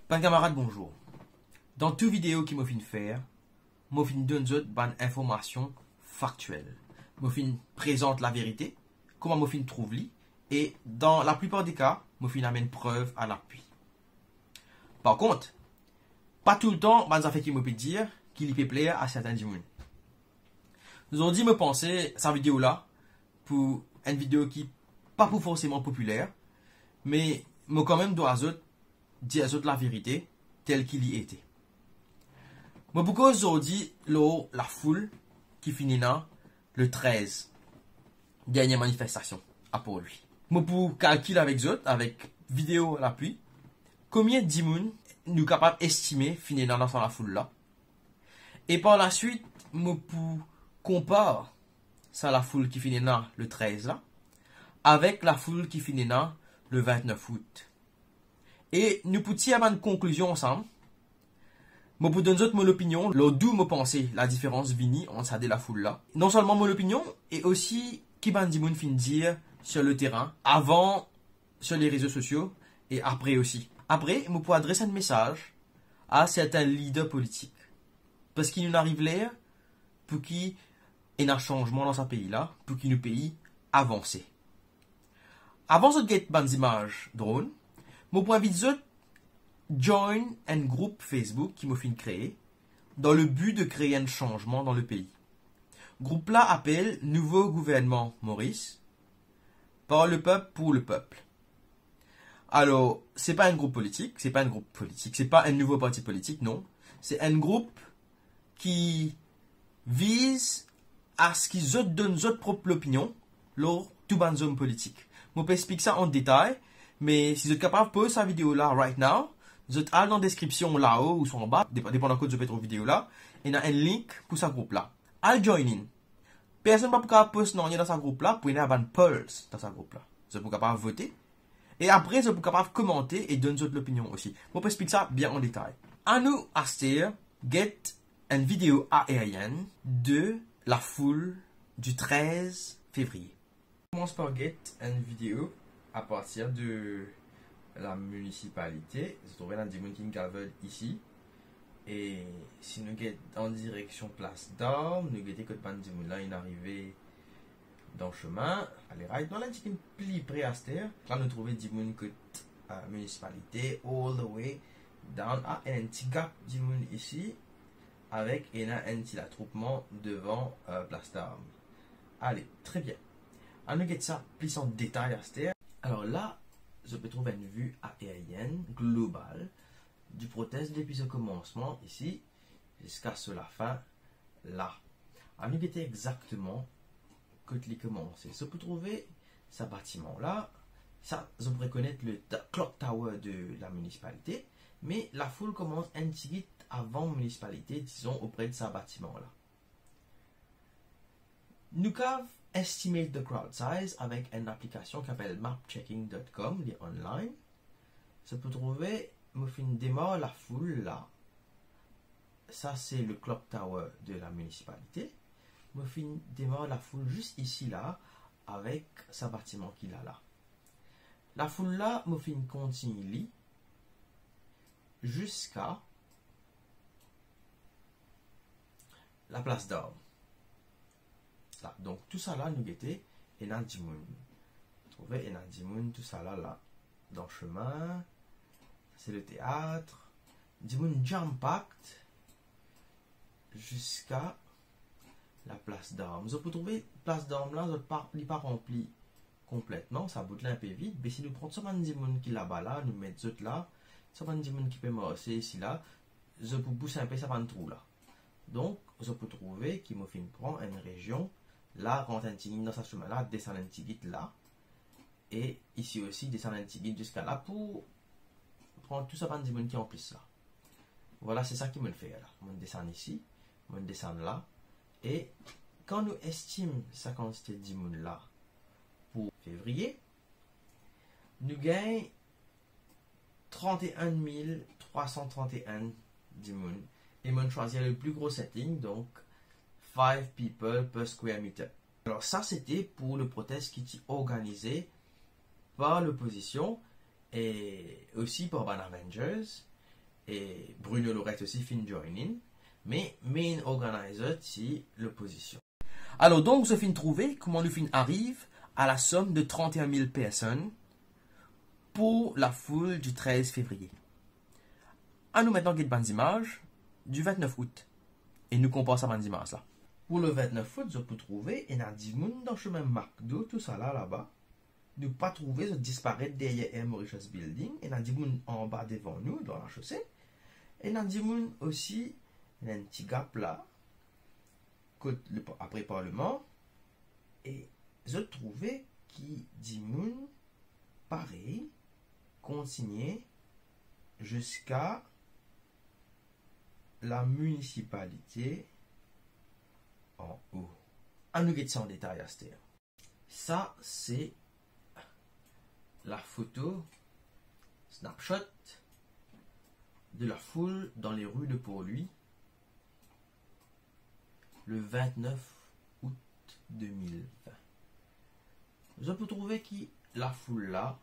Pan camarade, bonjour. Dans toute vidéo qui m'a fin faire, m'a fin donne une information factuelle. M'a fin présente la vérité, comment m'a fin trouve li, et dans la plupart des cas, m'a fin amène preuve à l'appui. Par contre, pas tout le temps, ça fait qui me peut dire qu'il y peut plaire à certains gens. Nous avons dit me penser cette vidéo là pour une vidéo qui pas pour forcément populaire, mais moi quand même dois dire la vérité telle qu'il y était. Moi pourquoi aujourd'hui la foule qui finit là le 13 dernière manifestation à pour lui. Moi pour calculer avec eux avec vidéo à l'appui combien de gens nous capables d'estimer finir dans la foule là. Et par la suite moi pour compare ça la foule qui finit là le 13 là avec la foule qui finit là le 29 août. Et nous pouvons tirer une conclusion ensemble. Je peux donner mon opinion, d'où me penser la différence vini entre ça et la foule là. Non seulement mon opinion, et aussi qui va dire sur le terrain, avant sur les réseaux sociaux, et après aussi. Après, je peux adresser un message à certains leaders politiques. Parce qu'il nous arrive l'air pour qu'il y ait un changement dans ce pays là, pour qu'il nous pays avancer. Avant de get des images drone, je peux inviter join un groupe Facebook qui m'a fait créer dans le but de créer un changement dans le pays. Le groupe là appelle Nouveau gouvernement Maurice par le peuple pour le peuple. Alors, c'est pas un groupe politique, c'est pas un nouveau parti politique, non. C'est un groupe qui vise à ce qu'ils donnent leur propre opinion lors tout ban zone politique. Je peux expliquer ça en détail, mais si vous êtes capable de poser cette vidéo là right now, vous êtes dans la description là-haut ou en bas, dépendant de votre vidéo là, et il y a un link pour ce groupe là. Allez join in. Personne ne peut pas poster dans ce groupe là pour y avoir un pulse dans ce groupe là. Vous êtes capable de voter. Et après, vous êtes capable de commenter et donner votre opinion aussi. Je peux expliquer ça bien en détail. À nous, Aster, get une vidéo aérienne de la foule du 13 février. On commence par get une vidéo à partir de la municipalité. Vous trouvez dans Dimonkin Calvert ici. Et si nous sommes en direction place d'Armes, nous sommes que Pandimoun là, il est arrivé dans le chemin. Allez, right dans l'antique pli près à terre. Là, nous trouvons Dimoun que municipalité, all the way down à un petit gap Dimoun ici. Avec un petit attroupement devant place d'Armes. Allez, très bien. On nous ça plus en détail à terre. Alors là, je peux trouver une vue aérienne globale du proteste depuis le commencement ici jusqu'à la fin là. On nous guetter exactement quand il commence. Je peux trouver ce bâtiment là. Ça, je pourrais connaître le clock tower de la municipalité, mais la foule commence un petit peu avant la municipalité, disons auprès de ce bâtiment là. Nous avons estimate the crowd size avec une application qui s'appelle mapchecking.com, les online. Ça peut trouver, me fin démarre la foule là. Ça c'est le clock tower de la municipalité. Me fin démarre la foule juste ici là, avec ce bâtiment qu'il a là. La foule là, me fin continue jusqu'à la place d'Armes. Donc tout ça là nous guetter et dans Dimoun. Trouver et dans Dimoun tout ça là dans le chemin. C'est le théâtre. Dimoun jam packed jusqu'à la place d'Armes. Vous pouvez trouver place d'Armes là, il n'est pas rempli complètement, ça bout là un peu vite. Mais si nous prenons seulement Dimoun qui là-bas là, nous mettons là, seulement Dimoun qui peut marcher ici là, je peux pousser un peu ça dans trou là. Donc, je peux trouver qu'il me fait prendre une région. Là, rentre un petit dans ce chemin-là, descend un petit guide là. Et ici aussi, descend un petit guide jusqu'à là pour prendre tout ça par des qui en plus là. Voilà, c'est ça qui me le fait là. On descend ici, on descend là. Et quand nous estimons sa quantité de dimoun là pour février, nous gagnons 31 331 dimoun. Et on choisit le plus gros setting, donc 5 people per square meter. Alors ça c'était pour le protest qui est organisé par l'opposition et aussi par les Avengers et Bruno Lorette aussi fin joining, mais main organizer c'est l'opposition. Alors donc, je fin trouver comment nous fin arrive à la somme de 31 000 personnes pour la foule du 13 février. À nous maintenant guide des images du 29 août. Et nous comparons ça des images là. Pour le 29 août, je peux trouver et dans 10 moun dans le chemin McDo, tout ça là-bas. Nous pas trouver, je disparaître derrière Air Mauritius Building. Et dans 10 moun en bas devant nous, dans la chaussée. Et dans 10 moun aussi, il y a un petit gap là, après Parlement. Et je trouvais qui 10 moun, pareil, continuer jusqu'à la municipalité en haut. On nous guette ça en détail à cette heure. Ça, c'est la photo snapshot de la foule dans les rues de Port-Louis le 29 août 2020. Je peux trouver qui la foule là,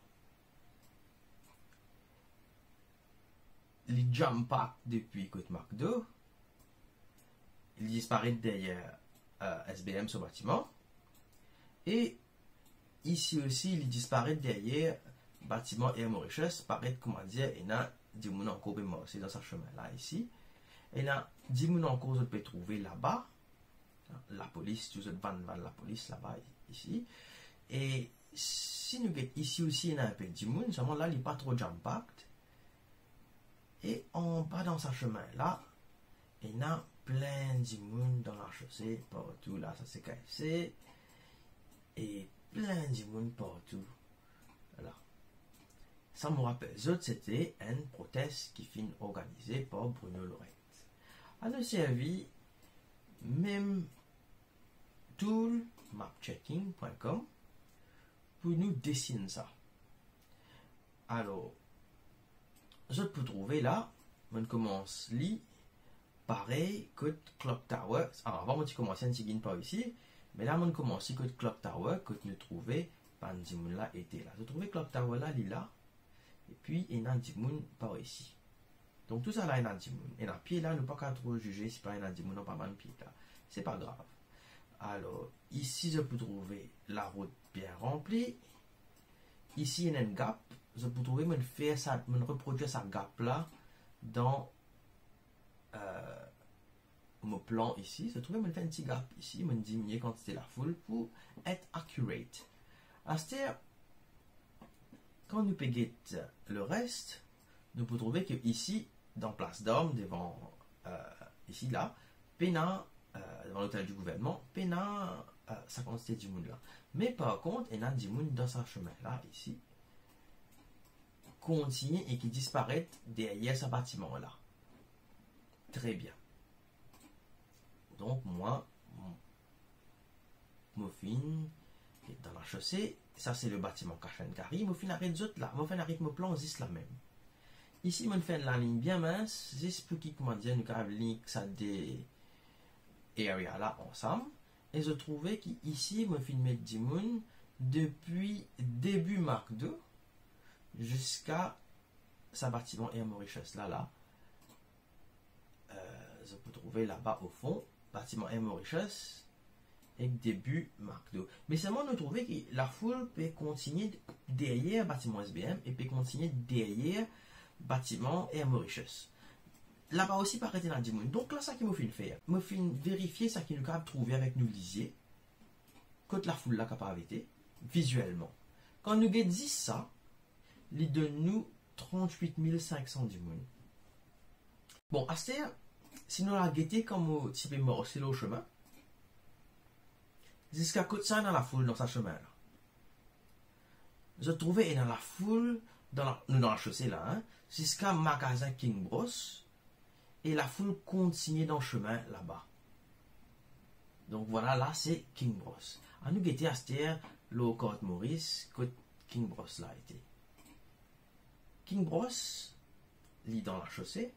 les jump pack depuis côte McDo, il disparaît derrière SBM ce bâtiment, et ici aussi il disparaît derrière bâtiment Air Mauritius, paraît comment dire, et là 10 moun encore mort, c'est dans ce chemin là ici, et là 10 moun encore je peux trouver là-bas, la police, tout cette van la police là-bas ici, et si nous guettons ici aussi il y a un peu de 10 moun, seulement là il n'est pas trop jump packed. Et on va dans ce chemin-là, et il y a plein de monde dans la chaussée, partout, là, ça c'est KFC, et plein de monde partout. Voilà. Ça me rappelle, c'était une proteste qui fut organisée par Bruno Lorette. Elle a servi même tool mapchecking.com pour nous dessiner ça. Alors, je peux trouver là, on commence li pareil que Clock Tower. Alors avant, on commence un petit par ici, mais là, on commence que Clock Tower que nous trouvons par Dimoun là était là. Je trouvais Clock Tower là, il là, et puis il y a un Dimoun par ici. Donc tout ça là, il y a un Dimoun. Et dans pied là, nous pas qu'à trop juger si pas il y a un Dimoun ou pas mal pied là. C'est pas grave. Alors ici, je peux trouver la route bien remplie. Ici, il y a un gap. Je peux trouver me faire ça, me reproduire ça gap là dans mon plan ici. Je trouve me faire un petit gap ici, me diminuer quantité la foule pour être accurate. C'est-à-dire, quand nous payons le reste, nous pouvons trouver que ici, dans Place d'Homme, devant ici là, pena devant l'hôtel du gouvernement, pena sa quantité du monde là. Mais par contre, il y a du monde dans ce chemin là ici. Continue et qui disparaît derrière ce bâtiment là. Très bien. Donc moi, Muffin est dans la chaussée. Ça c'est le bâtiment Kari. Muffin arrête d'autres là. Muffin arrête mon plan juste là même. Ici, on fait la ligne bien mince. Juste pour qui comment dire, nous avons link ça des areas là ensemble. Et je trouvais qu'ici, Muffin met 10 moun depuis début Mark II jusqu'à sa bâtiment Air Mauritius là je peux trouver là-bas au fond bâtiment Air Mauritius et début Mark II. Mais seulement nous trouver que la foule peut continuer derrière bâtiment SBM et peut continuer derrière bâtiment Air Mauritius. Là-bas aussi paraît dans 10 moun. Donc là ça qui me fait faire, me fait vérifier ça qui nous capable trouver avec nous lisier quand la foule là capable été visuellement. Quand nous dit ça, il donne nous 38 500 du monde. Bon, à ce si nous la guetté comme au type mort, c'est le chemin. Jusqu'à côté ça dans la foule dans sa chemin là. Je trouvais dans la foule, dans la chaussée là, hein, jusqu'à magasin King Bros. Et la foule continue dans le chemin là-bas. Donc voilà, là c'est King Bros. À nous guetter à ce le Côte Maurice, côte King Bros là été. King Bros, lit dans la chaussée.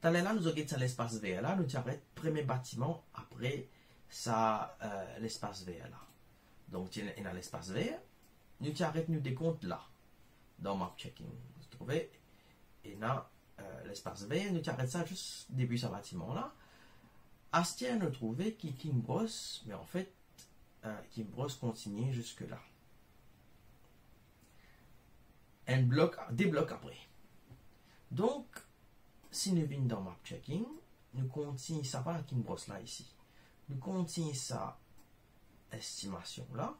Dans là, nous avons l'espace vert là, nous avons le premier bâtiment après ça, l'espace vert là. Donc, il y a l'espace vert, nous arrêtons nous décompte là, dans Map Checking. Vous trouvez, il y a l'espace vert, nous arrêtons ça juste depuis ce bâtiment-là. Astien nous trouvait qui King Bros, mais en fait, King Bros continue jusque-là. Des blocs après. Donc, si nous venons dans map checking, nous continuons ça par King Bros là ici. Nous continuons ça estimation là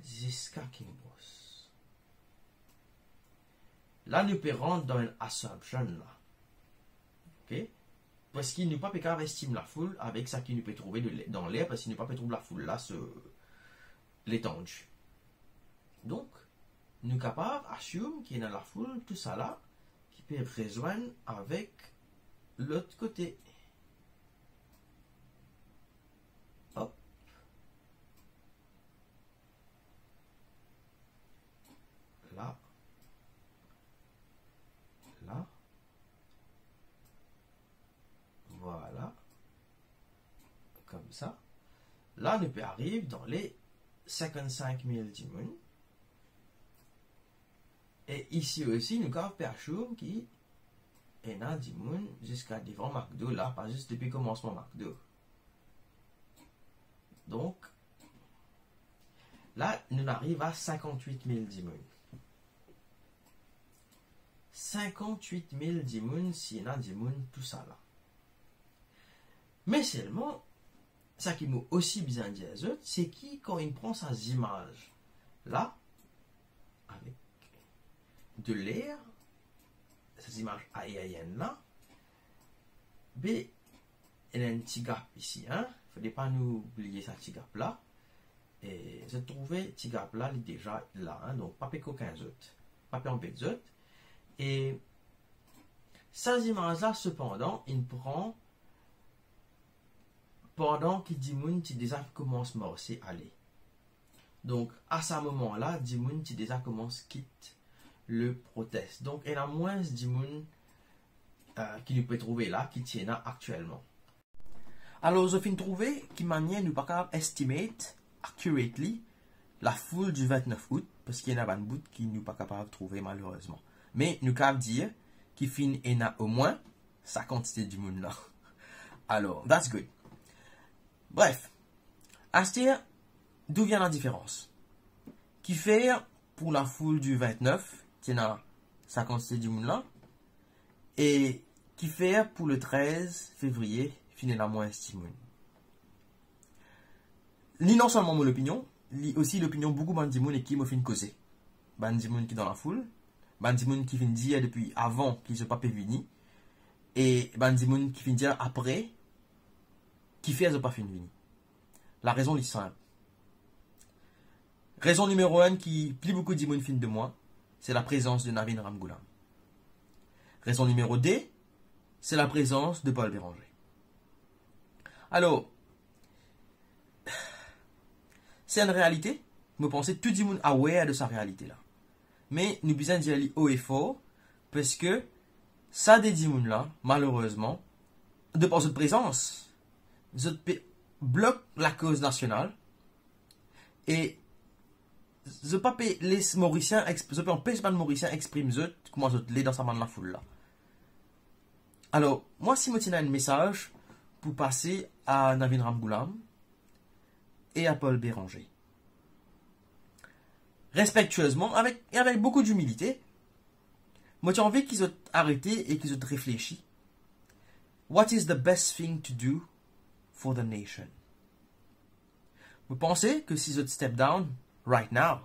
jusqu'à King Bros. Là, nous pouvons rentrer dans une assumption là. Ok? Parce qu'il n'est pas capable d'estimer la foule avec ça qu'il nous peut trouver dans l'air, parce qu'il n'est pas peut trouver la foule là sur l'étendue. Donc, nous sommes capables d'assumer qu'il y a dans la foule, tout ça là, qui peut rejoindre avec l'autre côté. Hop. Là. Là. Voilà. Comme ça. Là, nous peut arriver dans les 55 000 diamants. Et ici aussi, nous avons Perchoum qui est dans diamant jusqu'à devant McDo, là, pas juste depuis le commencement McDo. Donc, là, nous arrivons à 58 000 diamants. 58 000 diamants, si on a diamants, tout ça là. Mais seulement, ça qui m'a aussi bien dit à eux, c'est qui, quand il prend ces images là, avec de l'air, ces images aériennes là, il y a un petit gap ici. Il ne fallait pas nous oublier ce petit gap là. Et je trouvais ce petit gap là, il est déjà là. Donc, pas qu'aucun autre. Pas en bête autre. Et ces images là, cependant, il prend pendant que Dimoun qui déjà commence à marcher aller. Donc, à ce moment-là, Dimoun qui déjà commence à quitter le proteste. Donc, il y a moins de Dimoun qui nous peut trouver là, qui tient là actuellement. Alors, je finis de trouver qui manière nous pas capable estimate accurately la foule du 29 août, parce qu'il y en a un bout qui nous pas capable de trouver malheureusement. Mais nous capable dire qu'il finit il y a au moins sa quantité du monde là. Alors, that's good. Bref, à ce dire, d'où vient la différence? Qui fait pour la foule du 29, qui a sa quantité du monde là, et qui fait pour le 13 février, finit la moins estimée. Ni non seulement mon opinion, ni aussi l'opinion beaucoup de gens qui m'ont fait causer. Des gens qui dans la foule, des gens qui viennent dire depuis avant qu'ils ne sont pas venus, et des gens qui viennent dire après qui fait qu'ils ne sont pas venus. La raison est simple. Raison numéro 1 qui plie beaucoup de gens fin de moi, c'est la présence de Navin Ramgoolam. Raison numéro 2, c'est la présence de Paul Béranger. Alors, c'est une réalité. Vous pensez tout le monde aware de sa réalité là. Mais nous besoin d'y aller haut et fort parce que ça des gens là, malheureusement, de par cette présence, bloque la cause nationale et je pas les Mauriciens, je peux empêcher pas de Mauriciens exprimer comment je l'ai dans sa main de la foule là. Alors, moi si je tiens un message pour passer à Navin Ramgoolam et à Paul Béranger. Respectueusement, avec beaucoup d'humilité, moi j'ai envie qu'ils aient arrêté et qu'ils aient réfléchi. What is the best thing to do for the nation? Vous pensez que si vous step down right now,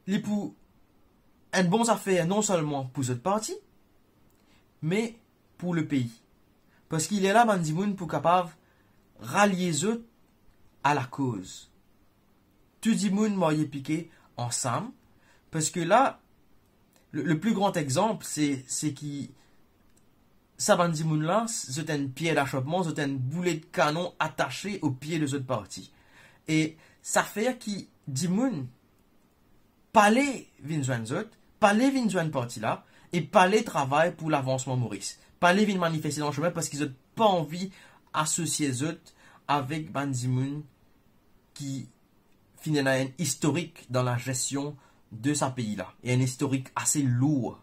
il pour un bon affaire non seulement pour votre parti, mais pour le pays. Parce qu'il est là, Bandimoun, pour capable rallier eux à la cause. Tout le monde m'a piqué ensemble. Parce que là, le plus grand exemple, c'est qui ça Bandimoun là, c'est un pied d'achoppement, c'est un boulet de canon attaché au pied de cette partie. Et ça fait qui Dimoun parler Vinjoinzot, parler Vinjoin parti là, et parler travail pour l'avancement Maurice. Parler vin manifester dans le chemin parce qu'ils n'ont pas envie d'associer eux avec Bandimoun qui finalement un historique dans la gestion de ce pays là. Et un historique assez lourd.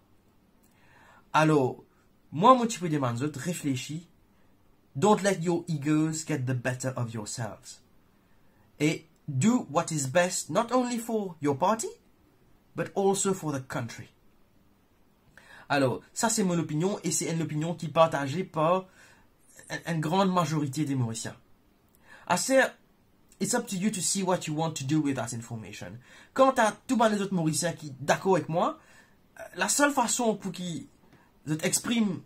Alors, Moi, mon petit peu demande autres, réfléchis. Don't let your egos get the better of yourselves. Et do what is best not only for your party, but also for the country. Alors, ça c'est mon opinion, et c'est une opinion qui est partagée par une grande majorité des Mauriciens. Assez, it's up to you to see what you want to do with that information. Quant à tous les autres Mauriciens qui sont d'accord avec moi, la seule façon pour qu'ils expriment,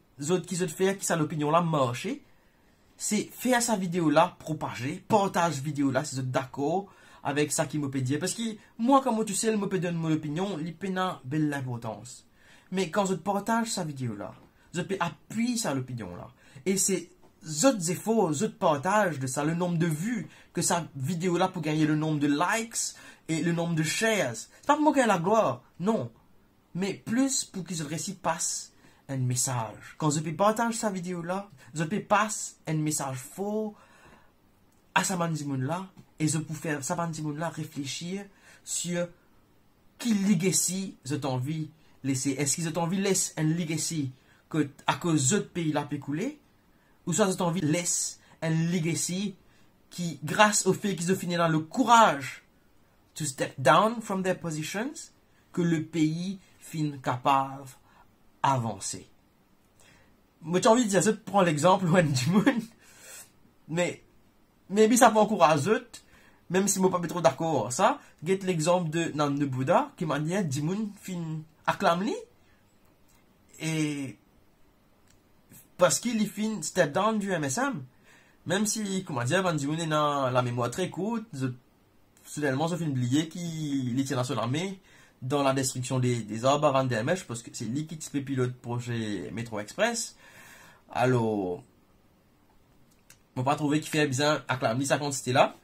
qu'ils faire, qui ça l'opinion là marcher, c'est faire sa vidéo là, propager, partage vidéo là, si vous êtes d'accord avec ça qui me peut dire. Parce que moi, comme tu sais, je me peux donner mon opinion, il peut avoir belle importance. Mais quand je partage sa vidéo là, je peux appuyer sur l'opinion là. Et c'est autres efforts, autres partages de ça, le nombre de vues que sa vidéo là pour gagner le nombre de likes et le nombre de shares. C'est pas pour moi qu'il y a la gloire, non. Mais plus pour qu'ils réussissent passe un message. Quand je peux partager sa vidéo là, je peux passer un message fort à sa bandimoun là et je peux faire sa bandimoun là réfléchir sur quel legacy j'ai envie laisser. Est-ce qu'ils ont envie de laisser un legacy que à cause d'autres pays là pécoulé, ou soit ils ont envie de laisser un legacy qui, grâce au fait qu'ils ont fini dans le courage to step down from their positions, que le pays finit capable d'avancer. Moi j'ai envie de dire ça, prends l'exemple du monde, mais ça peut encourager autres, même si moi pas trop d'accord ça. Get l'exemple de Nanda Bouddha qui m'a dit du monde fin acclame lui et parce qu'il fin step down du MSM, même si comment dire quand du monde est dans la mémoire très courte, soudainement je fin oublier qu'il était dans son armée dans la destruction des arbres avant DMH parce que c'est lui qui pilote projet Métro Express. Alors on pas trouvé qu'il fait bien acclamer sa quantité là.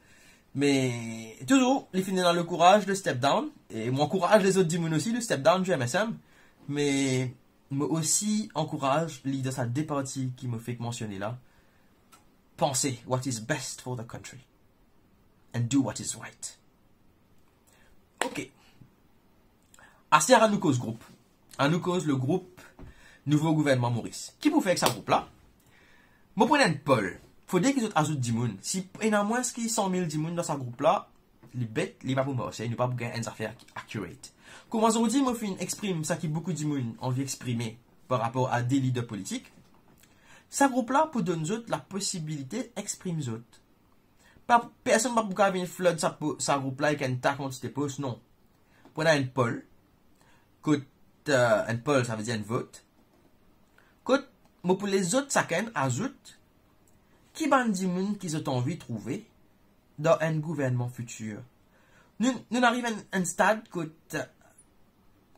Mais toujours, il finit dans le courage de step down. Et moi, encourage les autres du monde aussi de step down du MSM. Mais moi aussi encourage l'idée de sa départie qui me fait mentionner là. Pensez what is best for the country. And do what is right. Ok. Assez à nous cause groupe. À nous cause le groupe Nouveau Gouvernement Maurice. Qui vous fait avec ce groupe là? Moi, prenez un Paul. Faut dire qu'ils ont ajouté 10 moun. Si il y a moins que 100 000 10 moun dans ce groupe-là, les bêtes, les pas pour marcher, ils ne pas pour gagner une affaire accurate. Comment on dit, moi, exprime ça qui beaucoup de moun envie d'exprimer par rapport à des leaders politiques. Ce groupe-là, pour donner autres la possibilité d'exprimer autres. Personne ne va pour venir flood ce groupe-là avec une ta quantité de poste, non. Prenez un poll. Un poll, ça veut dire un vote. Moi, pour les autres, ça ajoute qui bandi moun qui ont envie de trouver dans un gouvernement futur. Nous arrivons à un stade que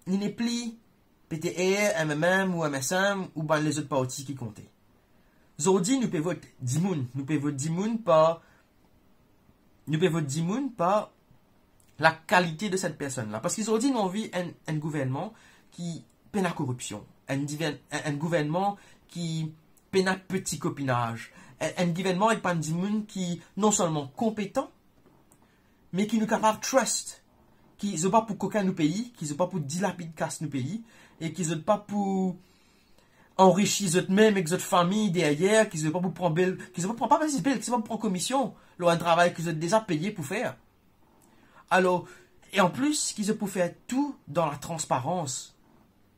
nous n'est plus PTR, MMM ou MSM ou ben les autres partis qui comptaient. Aujourd'hui, nous pouvons voter 10 moun. Nous pouvons voter 10 moun par la qualité de cette personne-là. Parce qu'aujourd'hui, nous avons envie un gouvernement qui peine la corruption. Un gouvernement qui peine à petit copinage. Un gouvernement avec des gens qui non seulement compétents, mais qui nous capable de trust, qui ne sont pas pour coquin nos pays, qui ne sont pas pour dilapider casse nos pays, et qui ne sont pas pour enrichir eux-mêmes avec notre famille derrière, qui ne sont pas pour prendre qui ne sont pas pour prendre commission, leur un travail qu'ils ont déjà payé pour faire. Alors, et en plus, qu'ils ont pour faire tout dans la transparence,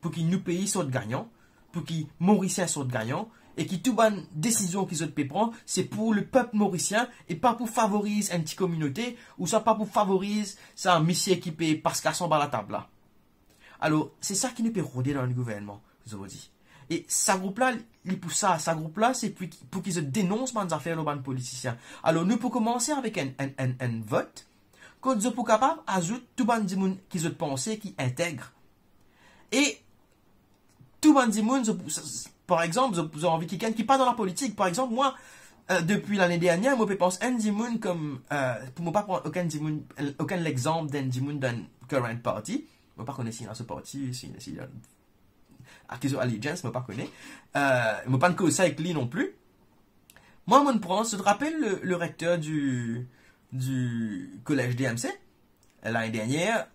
pour que nos pays soient gagnants, pour que les Mauriciens soient gagnants, et qui toute bonne décision qu'ils ont prendre, c'est pour le peuple mauricien et pas pour favoriser une petite communauté ou soit pas pour favoriser ça un monsieur qui paye parce qu'à son bas la table là. Alors, c'est ça qui nous peut rôder dans le gouvernement, je vous dis. Et ce groupe-là, pour ça, ce groupe-là, c'est pour qu'ils se dénoncent les affaires aux politiciens. Alors, nous pouvons commencer avec un vote, que nous sommes capables d'ajouter tout le monde qui ont pensé, qui intègre. Et tout le monde, par exemple, vous avez envie de quelqu'un qui n'est pas dans la politique. Par exemple, moi, depuis l'année dernière, moi, je pense un Dimoun comme, pour ne pas prendre aucun exemple d'un Dimoun d'un current party. Je ne pas connais si dans ce parti, si Acquisition Allegiance, je ne pas connais. Je ne pas connais ça avec lui non plus. Moi, je pense, je te rappelle le recteur du collège DMC, l'année dernière,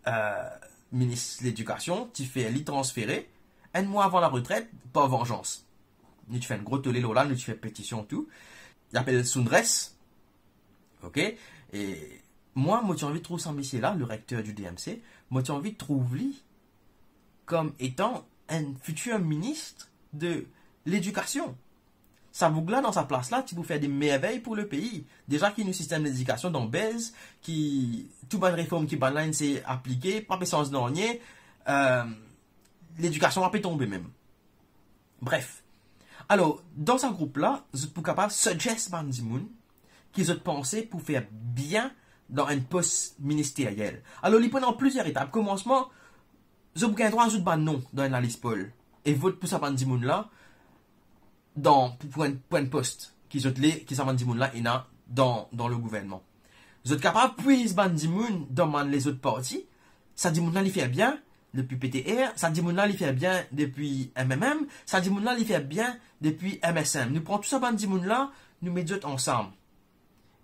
ministre de l'Éducation, qui fait lui transférer un mois avant la retraite, par vengeance. nous tu fais un gros tollé là, nous tu fais pétition tout. Il appelle Sundress. OK? Et moi j'ai envie de trouver ce monsieur là, le recteur du DMC, moi j'ai envie de trouver lui comme étant un futur ministre de l'éducation. Ça vous là dans sa place là, tu peux faire des merveilles pour le pays. Déjà qu'il y a un système d'éducation dans Bez, qui toute bonne réforme qui banline c'est appliqué, pas de sens dernier, l'éducation va pas tomber même. Bref. Alors, dans ce groupe là, vous êtes capable de suggérer Bandimoun qu'ils ont pensé pour faire bien dans un poste ministériel. Alors, il prend plusieurs étapes. Commencement, vous avez droit à ajouter ban non dans la liste Paul et vote pour ça Bandimoun là pour un poste qui ça Bandimoun là et dans le gouvernement. Vous êtes capable puis Bandimoun dans les autres partis, ça dit là il fait bien depuis PTR, ça dit là il fait bien depuis MMM, ça dit là il fait bien depuis MSM. Nous prenons tout ça Bandimoun là, nous mettons ensemble.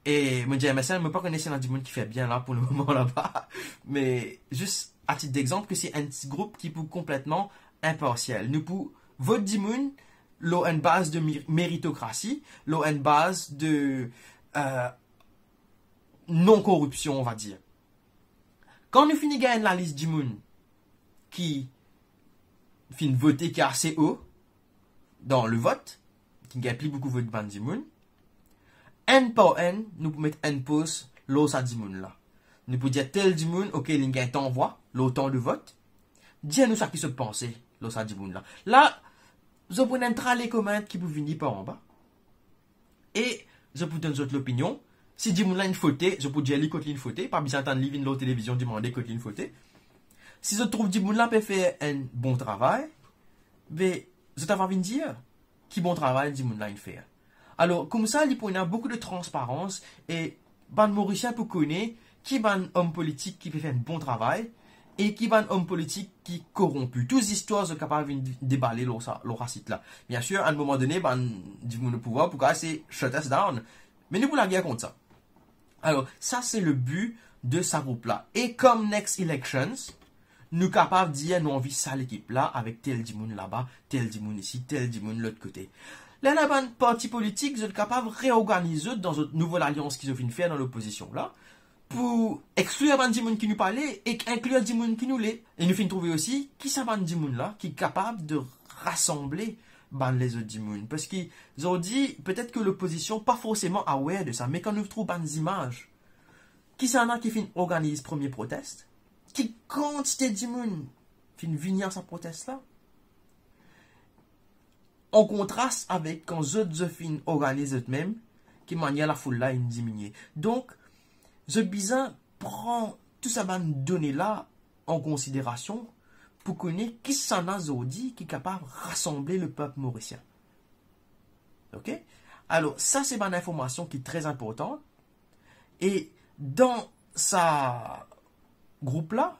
Et me dis MSM, je ne pas connaître Bandimoun qui fait bien là pour le moment là-bas, mais juste à titre d'exemple que c'est un petit groupe qui est complètement impartial. Nous pour vote Dimoun, l'eau une base de méritocratie, l'eau une base de non-corruption, on va dire. Quand nous finissons gagner la liste Dimoun qui finit voter qui est assez haut dans le vote, qui gagne plus beaucoup de votes de Dimoun, N par N, nous pouvons mettre N pause l'eau sa Dimoun là. Nous pouvons dire tel Dimoun, ok, il gagne t'envoie, l'autant de vote. Dis-nous ça qui se pensait, l'eau sa Dimoun là. Là, je peux entrer les commentaires qui peuvent venir par en bas. Et je peux donner l'opinion. Si Dimoun là une faute, je peux dire lui une faute. Pas besoin d'attendre livre de la télévision demander une faute. Si je trouve Dimoun là peut faire un bon travail, mais je t'avais envie de dire qui bon travail Dimoun là il fait. Alors comme ça, il y a beaucoup de transparence et ban Mauricien peut connaître qui est un homme politique qui peut faire un bon travail et qui est un homme politique qui corrompu. Toutes les histoires sont capables de déballer leur site là. Bien sûr, à un moment donné, du pouvoir pour c'est shut us down. Mais nous, pour la guerre contre ça. Alors, ça, c'est le but de ce groupe-là. Et comme Next Elections, nous sommes capables de dire, nous envie ça l'équipe-là, avec tel Dimoun là-bas, tel Dimoun ici, tel Dimoun de l'autre côté. Là, la parti politique, vous êtes capable de réorganiser dans une nouvelle alliance qu'ils ont fait faire dans l'opposition là, pour exclure un Dimoun qui nous parlait et inclure un Dimoun qui nous l'est. Et nous finissons trouver aussi qui c'est un Dimoun là, qui est capable de rassembler les autres Dimoun. Parce qu'ils ont dit, peut-être que l'opposition pas forcément aware de ça, mais quand nous trouvons des images, qui c'est un qui organise premier proteste, qui quantité de Dimoun fin venir à sa proteste là, en contraste avec quand les autres fin organisent eux-mêmes, qui manière la foule là diminue. Donc, The Bizin prend tout ça données là en considération pour connaître qui s'en a dit qui est capable de rassembler le peuple mauricien. Ok? Alors, ça c'est une information qui est très importante. Et dans sa groupe là,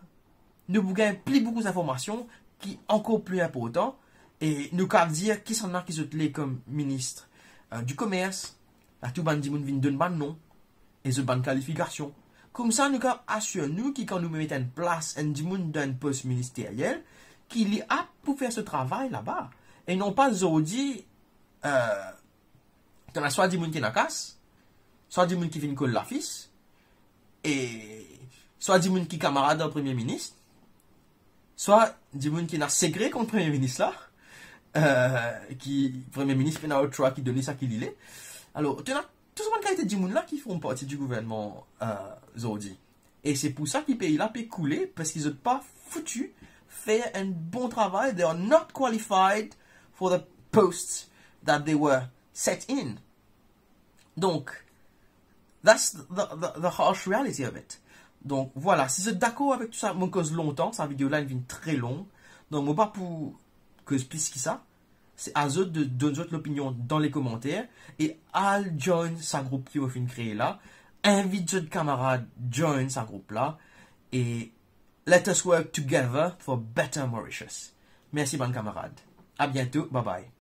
nous gagnons plus beaucoup d'informations qui sont encore plus importantes. Et nous pouvons dire qui s'en a qui sont comme ministre du commerce, la tout bandi moun vin donne ban nom et ce ban qualification. Comme ça, nous pouvons assurer nous que quand nous mettons en place un dimoun d'un poste ministériel, qu'il est apte pour faire ce travail là-bas. Et non pas aujourd'hui, tu as soit dimoun qui n'a casse, soit dimoun qui vient coller la fils, et soit dimoun qui camarade d'un premier ministre, soit dimoun qui n'a secret contre le premier ministre là, qui premier ministre fait un autre choix qui donne ça qu'il est. Alors tu as tout ce qualité de monde là qui font partie du gouvernement aujourd'hui. Et c'est pour ça que les pays là peut couler parce qu'ils n'ont pas foutu faire un bon travail. They are not qualified for the posts that they were set in. Donc that's the harsh reality of it. Donc voilà, si vous êtes d'accord avec tout ça, mon cause longtemps, cette vidéo là elle vient très longue. Donc moi pas pour que je puisse ça, c'est à eux de donner l'opinion dans les commentaires et à join sa groupe qui va finir créer là. Invite votre camarade join sa groupe là et let us work together for better Mauritius. Merci bon camarade. À bientôt. Bye bye.